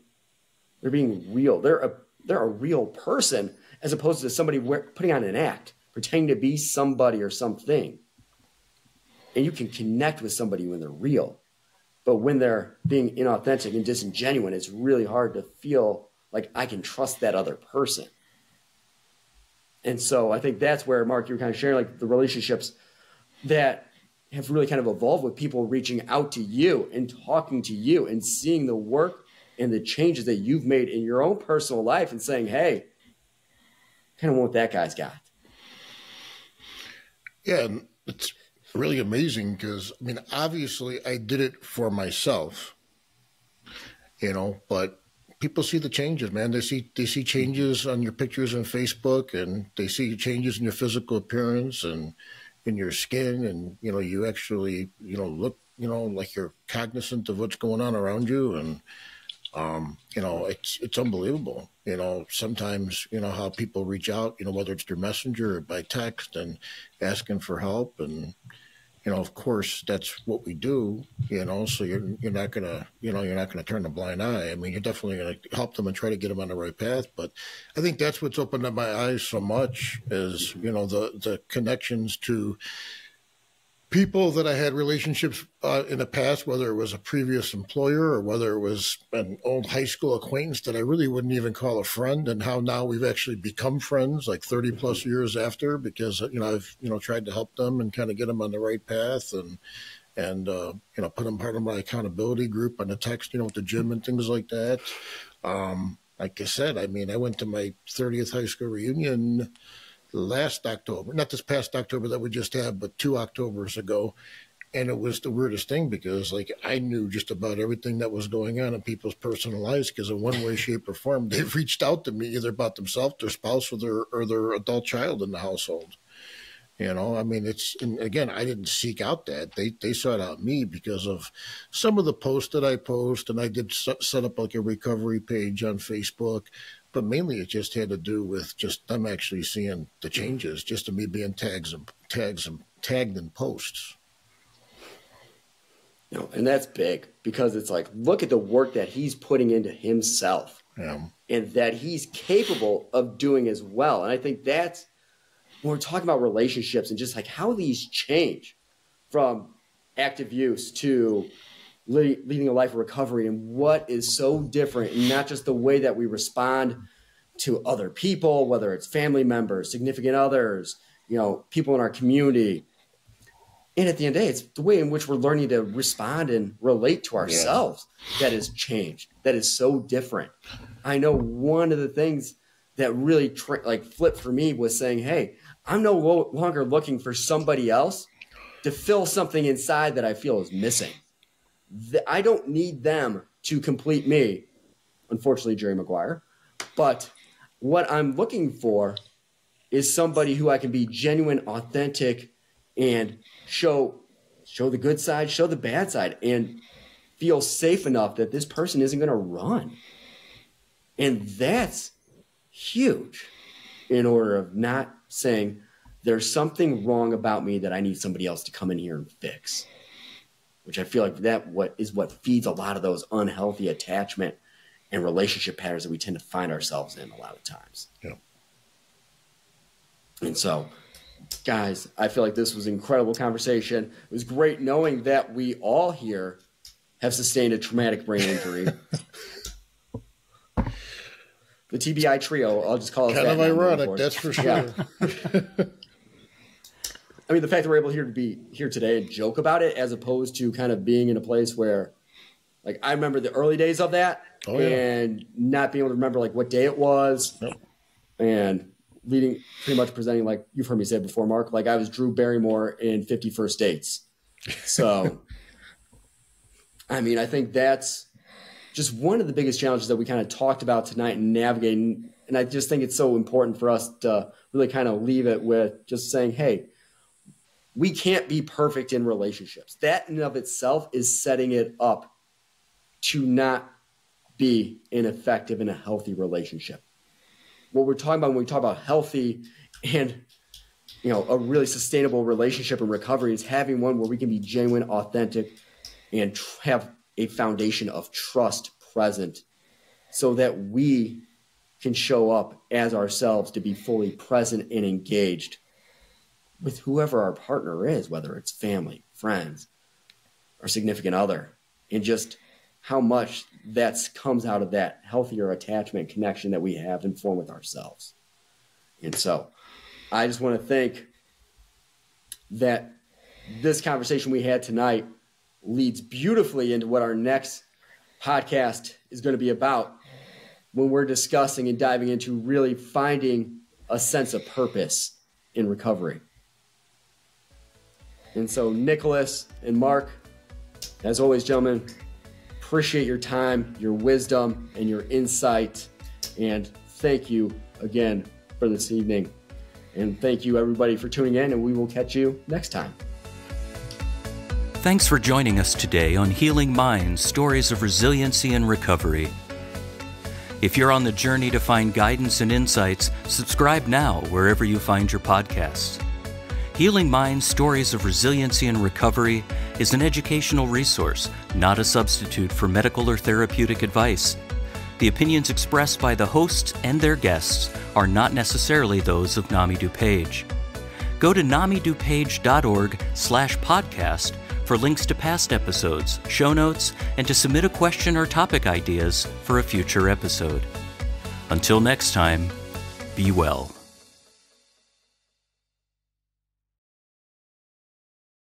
They're being real. They're a real person, as opposed to somebody putting on an act, pretending to be somebody or something. And you can connect with somebody when they're real. But when they're being inauthentic and disingenuine, it's really hard to feel like I can trust that other person. And so I think that's where, Mark, you were kind of sharing, like, the relationships that have really kind of evolved with people reaching out to you and talking to you and seeing the work and the changes that you've made in your own personal life and saying, hey, kind of want what that guy's got. Yeah, and it's really amazing because, obviously I did it for myself, but people see the changes, man. They see changes on your pictures on Facebook, and they see changes in your physical appearance and in your skin, and you actually look like you're cognizant of what's going on around you, and it's unbelievable. Sometimes how people reach out, whether it's through Messenger or by text and asking for help, and of course that's what we do, so you're not gonna turn a blind eye. You're definitely gonna help them and try to get them on the right path. But I think that's what's opened up my eyes so much is, the connections to people that I had relationships in the past, whether it was a previous employer or whether it was an old high school acquaintance that I really wouldn't even call a friend, and how now we've actually become friends like 30 plus years after, because, I've, tried to help them and kind of get them on the right path and put them part of my accountability group on the text, with the gym and things like that. Like I said, I went to my 30th high school reunion last October, not this past October that we just had, but 2 Octobers ago. And it was the weirdest thing because, I knew just about everything that was going on in people's personal lives, because in one way, shape, or form, they've reached out to me either about themselves, their spouse, or their adult child in the household. And again, I didn't seek out that. They sought out me because of some of the posts that I post, and I did set up a recovery page on Facebook. But mainly it just had to do with just them actually seeing the changes, just to me being tagged in posts. And that's big, because it's like, look at the work that he's putting into himself, and that he's capable of doing as well. And I think that's when we're talking about relationships and just like how these change from active use to leading a life of recovery, and what is so different, and not just the way that we respond to other people, whether it's family members, significant others, people in our community. And at the end of the day, it's the way in which we're learning to respond and relate to ourselves that has changed. That is so different. I know one of the things that really flipped for me was saying, hey, I'm no longer looking for somebody else to fill something inside that I feel is missing. I don't need them to complete me. Unfortunately, Jerry Maguire. But what I'm looking for is somebody who I can be genuine, authentic, and show the good side, show the bad side, and feel safe enough that this person isn't going to run. And that's huge in order of not saying there's something wrong about me that I need somebody else to come in here and fix, which I feel like what feeds a lot of those unhealthy attachment and relationship patterns that we tend to find ourselves in a lot of times. Yeah. And so, guys, I feel like this was an incredible conversation. It was great knowing that we all here have sustained a traumatic brain injury. The TBI trio, I'll just call it kind that. of ironic, that's for sure. Yeah. I mean, the fact that we're able to be here today and joke about it, as opposed to kind of being in a place where, like, I remember the early days of that and not being able to remember, like, what day it was and pretty much presenting, like you've heard me say before, Mark, like I was Drew Barrymore in 50 First Dates. So, I mean, I think that's just one of the biggest challenges that we kind of talked about tonight and navigating. And I just think it's so important for us to really kind of leave it with just saying, hey, we can't be perfect in relationships. That in and of itself is setting it up to not be ineffective in a healthy relationship. What we're talking about when we talk about healthy and, you know, a really sustainable relationship and recovery is having one where we can be genuine, authentic, and have a foundation of trust present so that we can show up as ourselves to be fully present and engaged with whoever our partner is, whether it's family, friends, or significant other, and just how much that comes out of that healthier attachment connection that we have and form with ourselves. And so I just want to think that this conversation we had tonight leads beautifully into what our next podcast is going to be about when we're discussing and diving into really finding a sense of purpose in recovery. And so Nicholas and Mark, as always, gentlemen, appreciate your time, your wisdom, and your insight. And thank you again for this evening. And thank you, everybody, for tuning in, and we will catch you next time. Thanks for joining us today on Healing Minds, Stories of Resiliency and Recovery. If you're on the journey to find guidance and insights, subscribe now wherever you find your podcasts. Healing Minds, Stories of Resiliency and Recovery is an educational resource, not a substitute for medical or therapeutic advice. The opinions expressed by the hosts and their guests are not necessarily those of NAMI DuPage. Go to namidupage.org/podcast for links to past episodes, show notes, and to submit a question or topic ideas for a future episode. Until next time, be well.